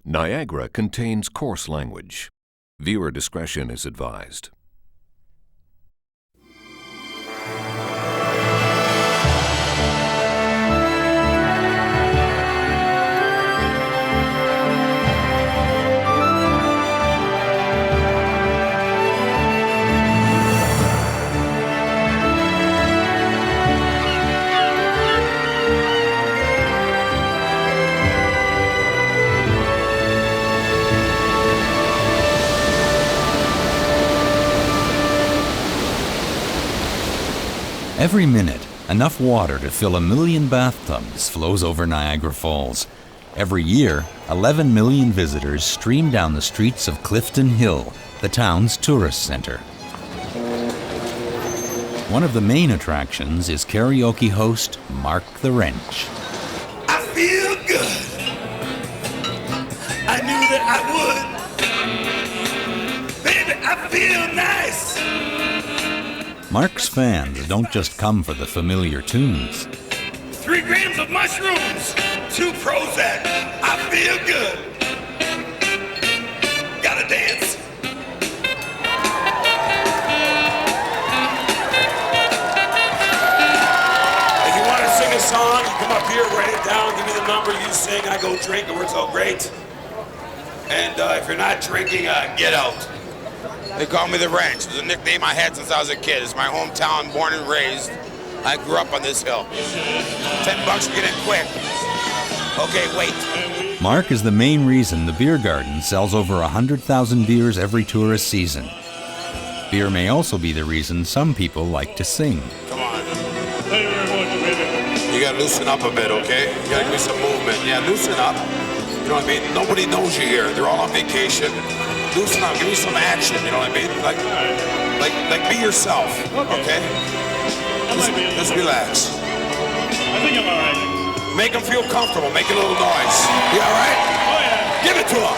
Niagara contains coarse language. Viewer discretion is advised. Every minute, enough water to fill 1 million bathtubs flows over Niagara Falls. Every year, 11 million visitors stream down the streets of Clifton Hill, the town's tourist center. One of the main attractions is karaoke host Mark the Wrench. I feel good. I knew that I would. Baby, I feel nice. Mark's fans don't just come for the familiar tunes. 3 grams of mushrooms, 2 Prozac. I feel good. Gotta dance. If you want to sing a song, you come up here, write it down, give me the number, you sing, I go drink, it works out great. And if you're not drinking, get out. They call me the Wrench. It's a nickname I had since I was a kid. It's my hometown, born and raised. I grew up on this hill. $10 to get in quick. Okay, wait. Mark is the main reason the beer garden sells over 100,000 beers every tourist season. Beer may also be the reason some people like to sing. Come on. You gotta loosen up a bit, okay? You gotta give me some movement. Yeah, loosen up. You know what I mean? Nobody knows you here. They're all on vacation. Loosen up, give me some action, you know what I mean? Like be yourself, okay? Just relax. I think I'm all right. Make them feel comfortable, make a little noise. You all right? Oh, yeah. Give it to them.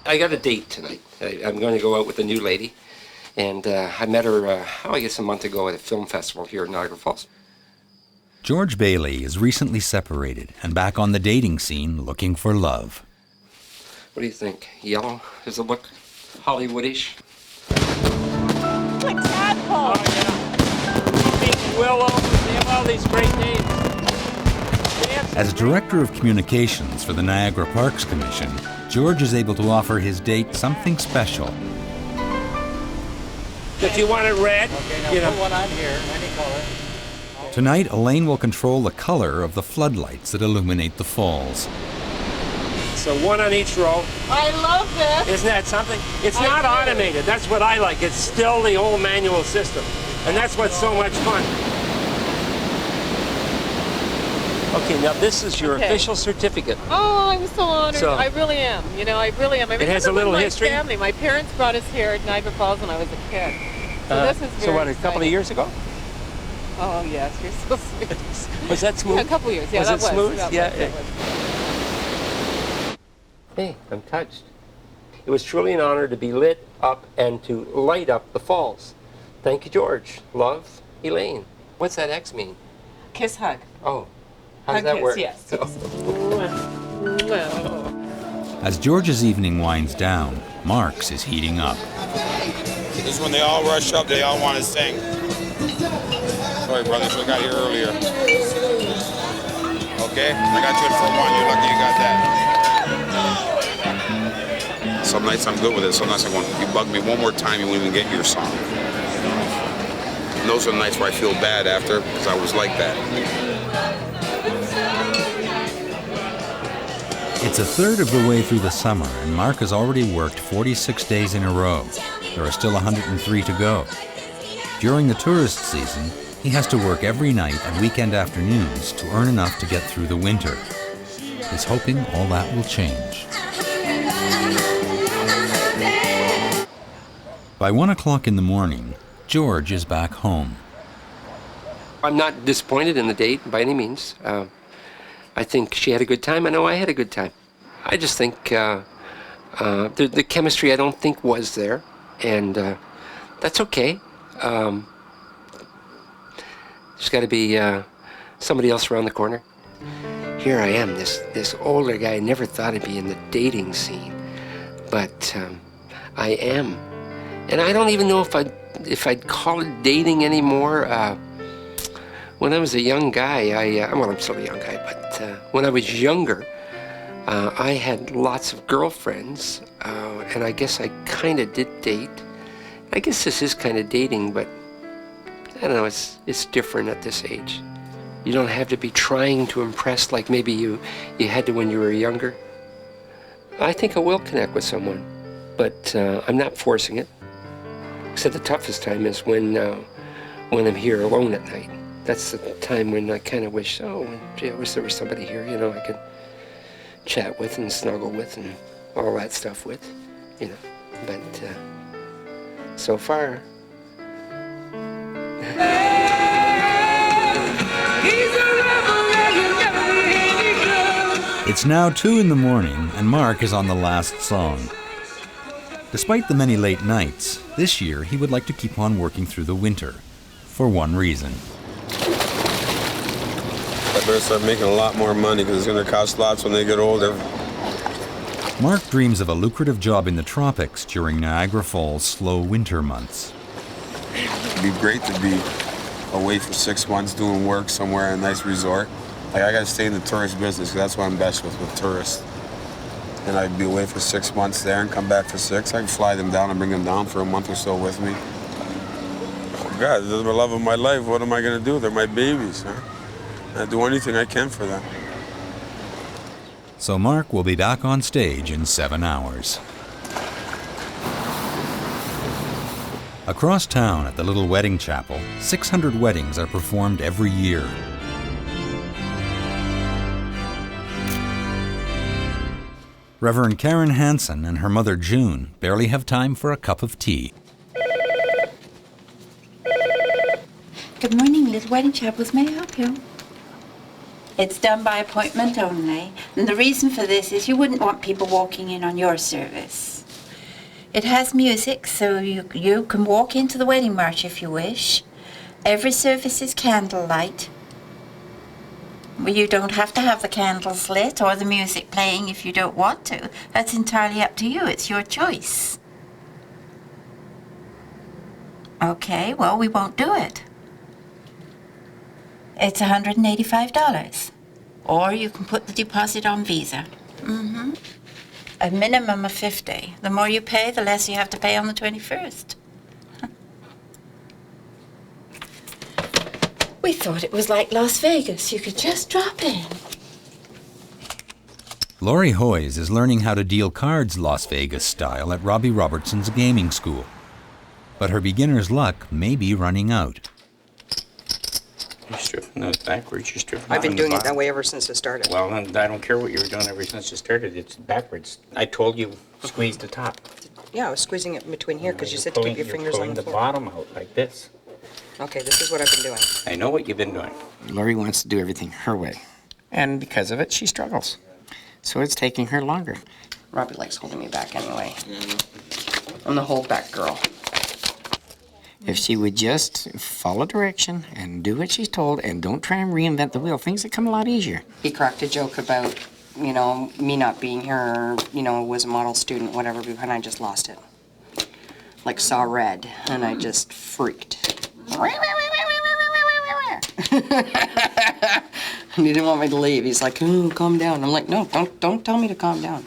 I got a date tonight. I'm going to go out with a new lady, and I met her, I guess a month ago at a film festival here in Niagara Falls. George Bailey is recently separated and back on the dating scene looking for love. What do you think? Yellow? Does it look Hollywoodish? Like tadpole. Oh, yeah. Pink willow. They have all these great names. As Director of Communications for the Niagara Parks Commission, George is able to offer his date something special. If you want it red, Okay, now put one on here, any color. Tonight, Elaine will control the color of the floodlights that illuminate the falls. So one on each row. I love this. Isn't that something? It's not automated. That's what I like. It's still the old manual system. And that's what's so much fun. Okay, now this is your official certificate. Oh, I'm so honored. So- I really am. You know, I really am. I It has a remember little my history? family. My parents brought us here at Niagara Falls when I was a kid. So this is very So what, a couple of exciting. years ago? Oh, yes, you're so sweet. Was that smooth? Yeah, a couple years. Yeah, Was that it smooth? That Yeah, was, yeah. that was. Hey, I'm touched. It was truly an honor to be lit up and to light up the falls. Thank you, George. Love, Elaine. What's that X mean? Kiss, hug. Oh, how does Hug, that kiss, work? yes. Oh. As George's evening winds down, Mark's is heating up. This is when they all rush up, they all want to sing. Sorry, brother, so I got here earlier. Okay? I got you in for one, you're lucky you got that. Some nights I'm good with it, some nights I'm going, you bug me one more time, you won't even get your song. And those are the nights where I feel bad after, because I was like that. It's a third of the way through the summer, and Mark has already worked 46 days in a row. There are still 103 to go. During the tourist season, he has to work every night and weekend afternoons to earn enough to get through the winter. He's hoping all that will change. By 1 o'clock in the morning, George is back home. I'm not disappointed in the date by any means. I think she had a good time. I know I had a good time. I just think the chemistry I don't think was there, and that's okay. There's got to be somebody else around the corner. Here I am, this older guy. I never thought I'd be in the dating scene, but I am, and I don't even know if I'd call it dating anymore. When I was a young guy, I'm still a young guy, but when I was younger, I had lots of girlfriends, and I guess I kind of did date. I guess this is kind of dating, but I don't know, it's different at this age. You don't have to be trying to impress like maybe you had to when you were younger. I think I will connect with someone, but I'm not forcing it. Except the toughest time is when I'm here alone at night. That's the time when I kind of wish, gee, I wish there was somebody here, I could chat with and snuggle with and all that stuff with, But so far. It's now 2 in the morning, and Mark is on the last song. Despite the many late nights, this year he would like to keep on working through the winter, for one reason. I better start making a lot more money because it's going to cost lots when they get older. Mark dreams of a lucrative job in the tropics during Niagara Falls' slow winter months. It'd be great to be away for 6 months doing work somewhere in a nice resort. Like, I got to stay in the tourist business because that's what I'm best with tourists. And I'd be away for 6 months there and come back for 6. I can fly them down and bring them down for a month or so with me. Oh God, they're the love of my life. What am I going to do? They're my babies, huh? I do anything I can for them. So Mark will be back on stage in 7 hours. Across town at the little wedding chapel, 600 weddings are performed every year. Reverend Karen Hansen and her mother June barely have time for a cup of tea. Good morning, Little Wedding Chapels. May I help you? It's done by appointment only, and the reason for this is you wouldn't want people walking in on your service. It has music, so you can walk into the wedding march if you wish. Every service is candlelight. You don't have to have the candles lit or the music playing if you don't want to. That's entirely up to you. It's your choice. Okay, well, we won't do it. It's $185. Or you can put the deposit on Visa. A minimum of $50. The more you pay, the less you have to pay on the 21st. We thought it was like Las Vegas. You could just drop in. Laurie Hoyes is learning how to deal cards Las Vegas style at Robbie Robertson's gaming school. But her beginner's luck may be running out. You're stripping those backwards. You're stripping. I've been doing it that way ever since it started. Well, I don't care what you were doing ever since it started. It's backwards. I told you squeeze the top. Yeah, I was squeezing it in between here because you said to keep your fingers on the floor. floor. Pulling the bottom out like this. Okay, this is what I've been doing. I know what you've been doing. Laurie wants to do everything her way. And because of it, she struggles. So it's taking her longer. Robbie likes holding me back anyway. I'm the hold back girl. If she would just follow direction and do what she's told and don't try and reinvent the wheel, things would come a lot easier. He cracked a joke about, me not being here, was a model student, whatever, and I just lost it. Like saw red, and I just freaked. And he didn't want me to leave. He's like, calm down. I'm like, no, don't tell me to calm down.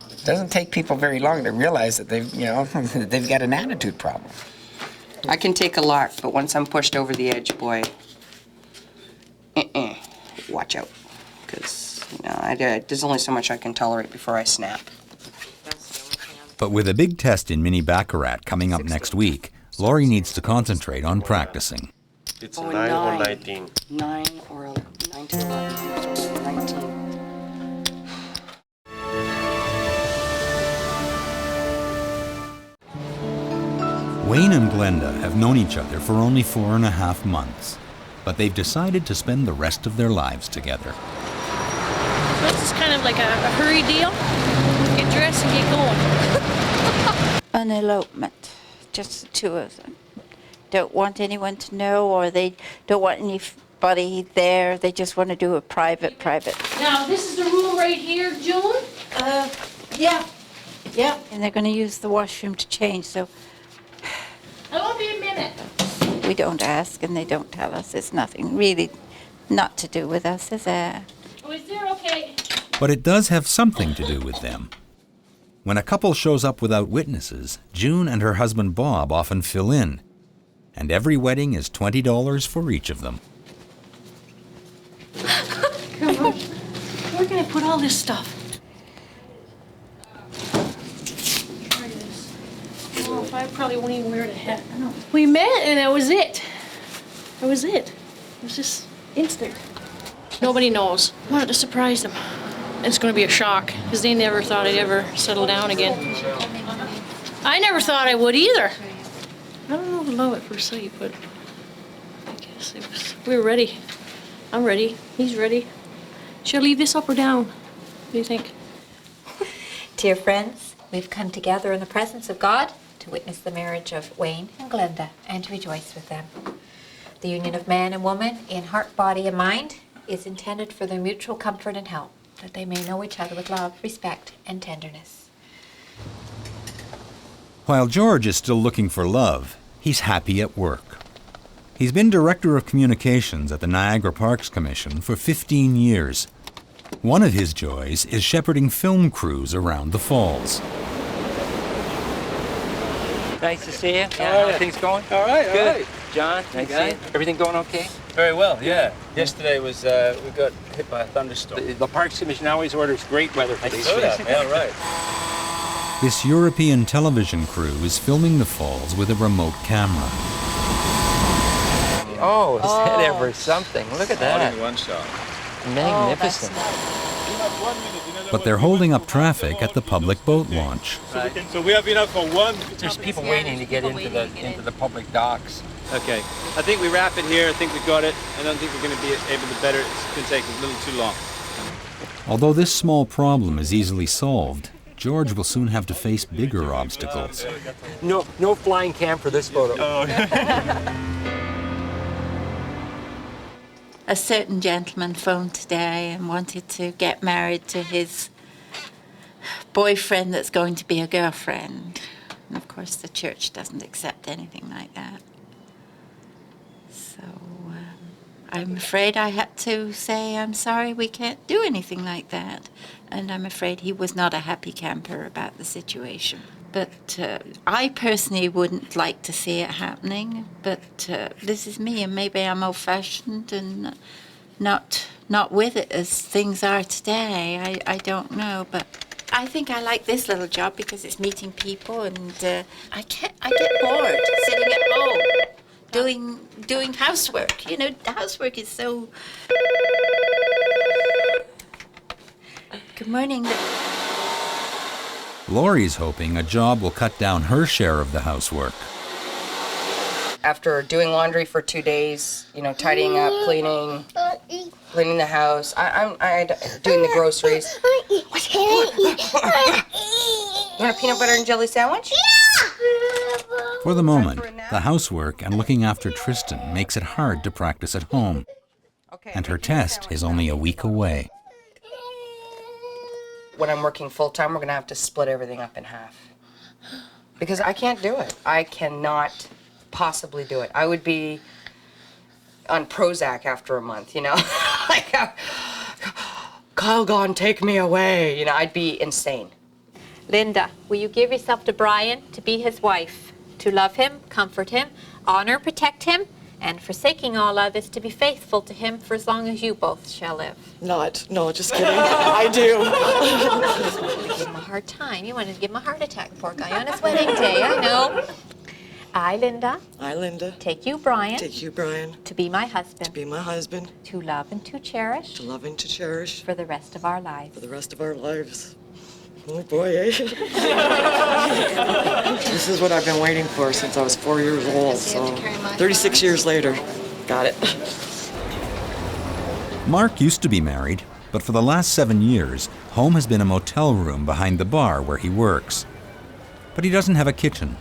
It doesn't take people very long to realize that they've got an attitude problem. I can take a lot, but once I'm pushed over the edge, boy, watch out. Because, there's only so much I can tolerate before I snap. But with a big test in mini baccarat coming up next week, Laurie needs to concentrate on practicing. It's 9 or 19. 9 or 9 to 11. 19. Wayne and Glenda have known each other for only 4.5 months, but they've decided to spend the rest of their lives together. This is kind of like a hurry deal. Get dressed and get going. An elopement, just the two of them. Don't want anyone to know, or they don't want anybody there. They just want to do a private. Now, this is the room right here, June? Yeah. And they're going to use the washroom to change, so I won't be a minute. we don't ask and they don't tell us. It's nothing really not to do with us, is it? Oh, is there? Okay. But it does have something to do with them. When a couple shows up without witnesses, June and her husband Bob often fill in, and every wedding is $20 for each of them. Come on. Where can I put all this stuff? Oh, I probably won't even wear the hat. I know. We met and that was it. That was it. It was just instant. Nobody knows. I wanted to surprise them. It's going to be a shock because they never thought I'd ever settle down again. I never thought I would either. I don't know if love at first sight, but I guess it was. We were ready. I'm ready. He's ready. Should I leave this up or down? What do you think? Dear friends, we've come together in the presence of God to witness the marriage of Wayne and Glenda and to rejoice with them. The union of man and woman in heart, body, and mind is intended for their mutual comfort and help, that they may know each other with love, respect, and tenderness. While George is still looking for love, he's happy at work. He's been Director of Communications at the Niagara Parks Commission for 15 years. One of his joys is shepherding film crews around the falls. Nice to see you. How are things going? All right, Good. all right. John, nice to see you. Everything going okay? Very well, yeah. Yesterday was, we got hit by a thunderstorm. The Parks Commission always orders great weather for these things. Yeah, right. This European television crew is filming the falls with a remote camera. Oh, is that ever something? Look at that. All in one shot. Magnificent. But they're holding up traffic at the public boat launch. So we have enough for one. There's people waiting to get into the public docks. Okay. I think we wrap it here. I think we got it. I don't think we're going to be able to better it. It's going to take a little too long. Although this small problem is easily solved, George will soon have to face bigger obstacles. No flying cam for this photo. A certain gentleman phoned today and wanted to get married to his boyfriend that's going to be a girlfriend. And of course the church doesn't accept anything like that. So I'm afraid I had to say, I'm sorry, we can't do anything like that. And I'm afraid he was not a happy camper about the situation. But I personally wouldn't like to see it happening. But this is me, and maybe I'm old-fashioned and not with it as things are today. I don't know, but I think I like this little job because it's meeting people, and I get bored sitting at home doing housework. You know, housework is so. Good morning. Laurie's hoping a job will cut down her share of the housework. After doing laundry for 2 days, you know, tidying up, cleaning the house, I'm doing the groceries. You want a peanut butter and jelly sandwich? For the moment, the housework and looking after Tristan makes it hard to practice at home. And her test is only a week away. When I'm working full-time, we're going to have to split everything up in half. Because I can't do it. I cannot possibly do it. I would be on Prozac after a month, you know? Like, Kyle gone, take me away. You know, I'd be insane. Linda, will you give yourself to Brian to be his wife, to love him, comfort him, honor, protect him, and forsaking all others, to be faithful to him for as long as you both shall live? No, just kidding. I do. You give him a hard time. You wanted to give him a heart attack, poor guy, on his wedding day, I know. I, Linda. Take you, Brian. To be my husband. To love and to cherish. To love and to cherish. For the rest of our lives. Oh boy, eh? This is what I've been waiting for since I was 4 years old, so 36 years later, got it. Mark used to be married, but for the last 7 years, home has been a motel room behind the bar where he works. But he doesn't have a kitchen,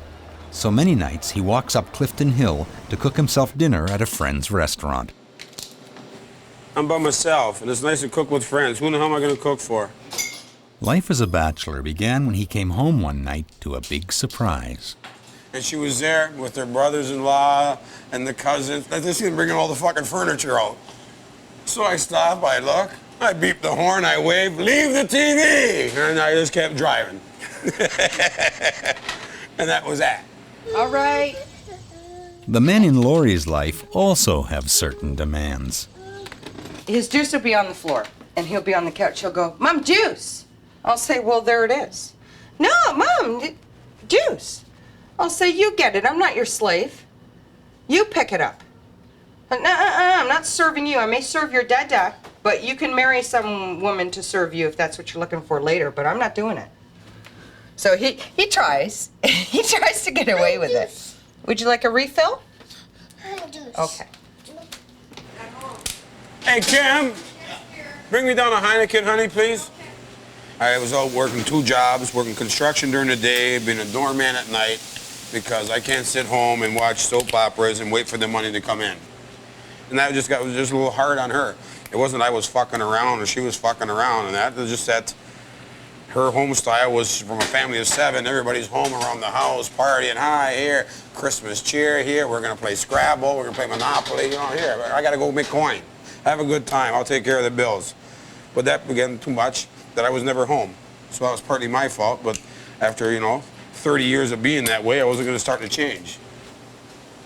so many nights he walks up Clifton Hill to cook himself dinner at a friend's restaurant. I'm by myself, and it's nice to cook with friends. Who the hell am I going to cook for? Life as a bachelor began when he came home one night to a big surprise. And she was there with her brothers-in-law and the cousins. I just seen them bringing all the fucking furniture out. So I stop, I look, I beep the horn, I wave, leave the TV! And I just kept driving. And that was that. All right. The men in Laurie's life also have certain demands. His juice will be on the floor, and he'll be on the couch. He'll go, Mom, juice. I'll say, well, there it is. No, Mom, juice. I'll say, you get it. I'm not your slave. You pick it up. But I'm not serving you. I may serve your dada, but you can marry some woman to serve you if that's what you're looking for later, but I'm not doing it. So he tries. He tries to get away with it. Would you like a refill? Okay. Hey, Kim, bring me down a Heineken, honey, please. I was out working 2 jobs, working construction during the day, being a doorman at night, because I can't sit home and watch soap operas and wait for the money to come in. And that was just a little hard on her. It wasn't I was fucking around or she was fucking around, and that was just that her home style was from a family of 7. Everybody's home around the house, partying, hi, here, Christmas cheer, here, we're gonna play Scrabble, we're gonna play Monopoly, you know, here, I gotta go make coin. Have a good time, I'll take care of the bills. But that began too much, that I was never home. So that was partly my fault, but after, 30 years of being that way, I wasn't gonna start to change.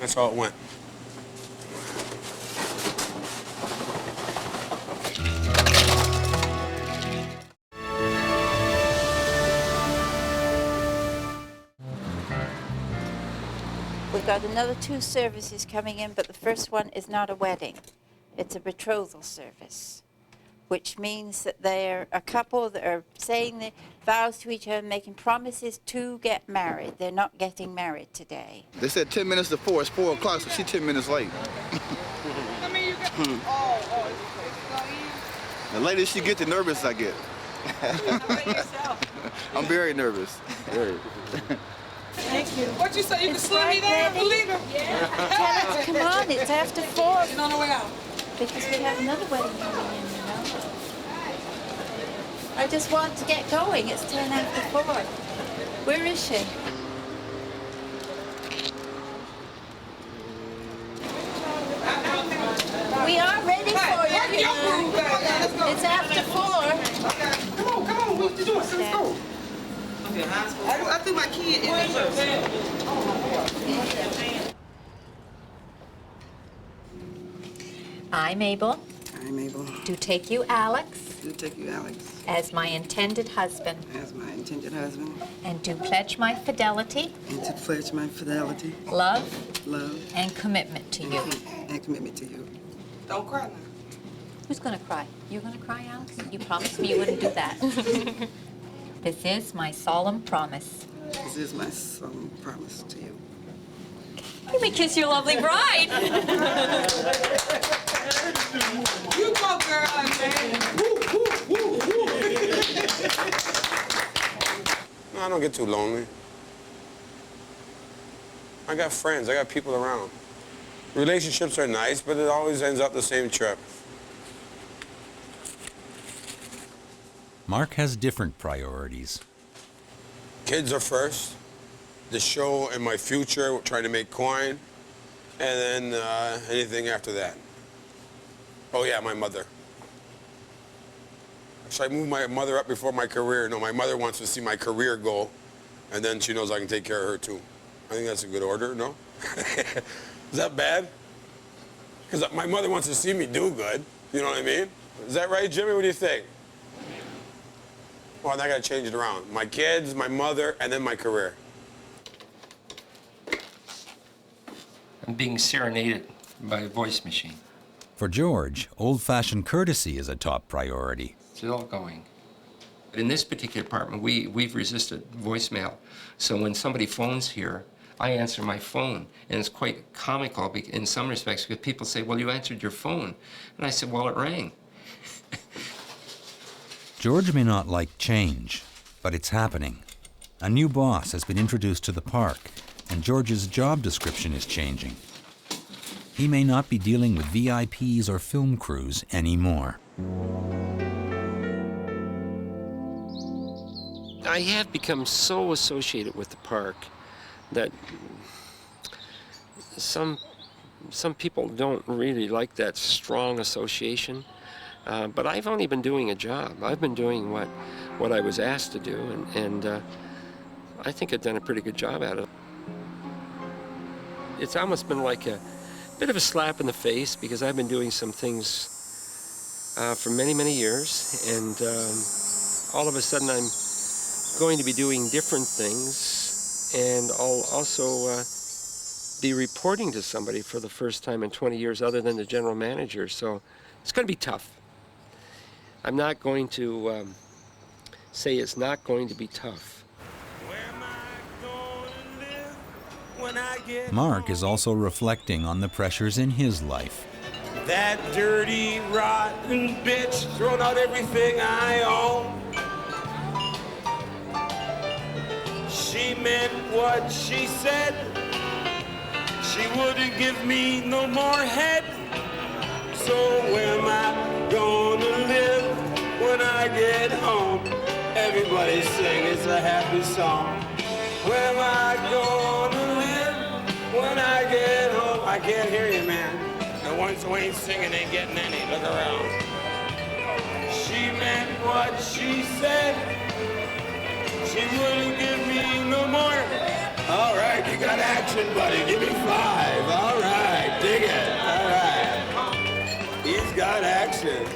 That's how it went. We've got another 2 services coming in, but the first one is not a wedding. It's a betrothal service, which means that they're a couple that are saying their vows to each other, making promises to get married. They're not getting married today. They said 10 minutes to 4. It's 4 o'clock, so she's 10 minutes late. The later she gets, the nervous I get. I'm very nervous. Very. Thank you. What you say? You can slow me down, believe it? Yeah. Come on, it's after 4. It's on the way out. Because we have another wedding coming in, I just want to get going. It's 10 after 4. Where is she? We are ready for you. It's after 4. Come on. What you doing? Let's go. I threw my kid in the I, Mabel, I'm able do take you, Alex, to take you, Alex, as my intended husband, and do pledge my fidelity, love, and commitment to you. Don't cry now. Who's gonna cry? You're gonna cry, Alex? You promised me you wouldn't do that. This is my solemn promise. This is my solemn promise to you. Let me kiss your lovely bride. You go, girl. No, I don't get too lonely. I got friends, I got people around. Relationships are nice, but it always ends up the same trip. Mark has different priorities. Kids are first, the show and my future, trying to make coin, and then anything after that. Oh yeah, my mother. Should I move my mother up before my career? No, my mother wants to see my career go, and then she knows I can take care of her too. I think that's a good order, no? Is that bad? Because my mother wants to see me do good, you know what I mean? Is that right, Jimmy? What do you think? Well, I got to change it around. My kids, my mother, and then my career. I'm being serenaded by a voice machine. For George, old-fashioned courtesy is a top priority. Still going. In this particular apartment, we've resisted voicemail. So when somebody phones here, I answer my phone, and it's quite comical in some respects because people say, well, you answered your phone. And I said, well, it rang. George may not like change, but it's happening. A new boss has been introduced to the park, and George's job description is changing. He may not be dealing with VIPs or film crews anymore. I have become so associated with the park that some people don't really like that strong association. But I've only been doing a job. I've been doing what I was asked to do, and I think I've done a pretty good job at it. It's almost been like a bit of a slap in the face because I've been doing some things for many, many years, and all of a sudden I'm going to be doing different things, and I'll also be reporting to somebody for the first time in 20 years other than the general manager, so it's going to be tough. I'm not going to say it's not going to be tough. Mark is also reflecting on the pressures in his life. That dirty, rotten bitch throwing out everything I own. She meant what she said. She wouldn't give me no more head. So where am I gonna live when I get home? Everybody sing, it's a happy song. Where am I gonna live when I get home? I can't hear you, man. The ones who ain't singing ain't getting any. Look around. She meant what she said. She wouldn't give me no more. All right, you got action, buddy. Give me 5. All right, dig it. All right. He's got action.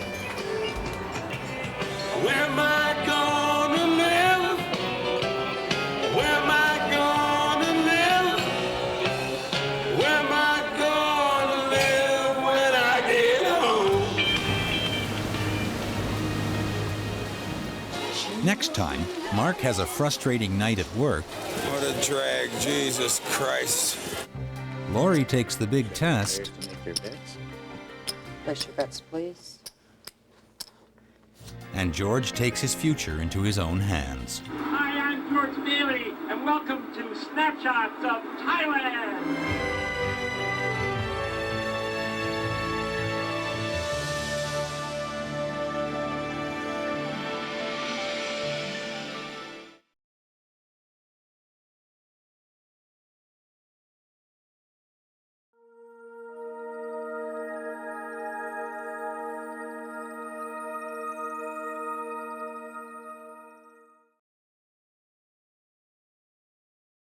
Where am I gonna live? Where am I gonna live? Where am I gonna live when I get home? Next time, Mark has a frustrating night at work. What a drag, Jesus Christ. Laurie takes the big test. Place your bets, please. And George takes his future into his own hands. Hi, I'm George Daly, and welcome to Snapshots of Thailand.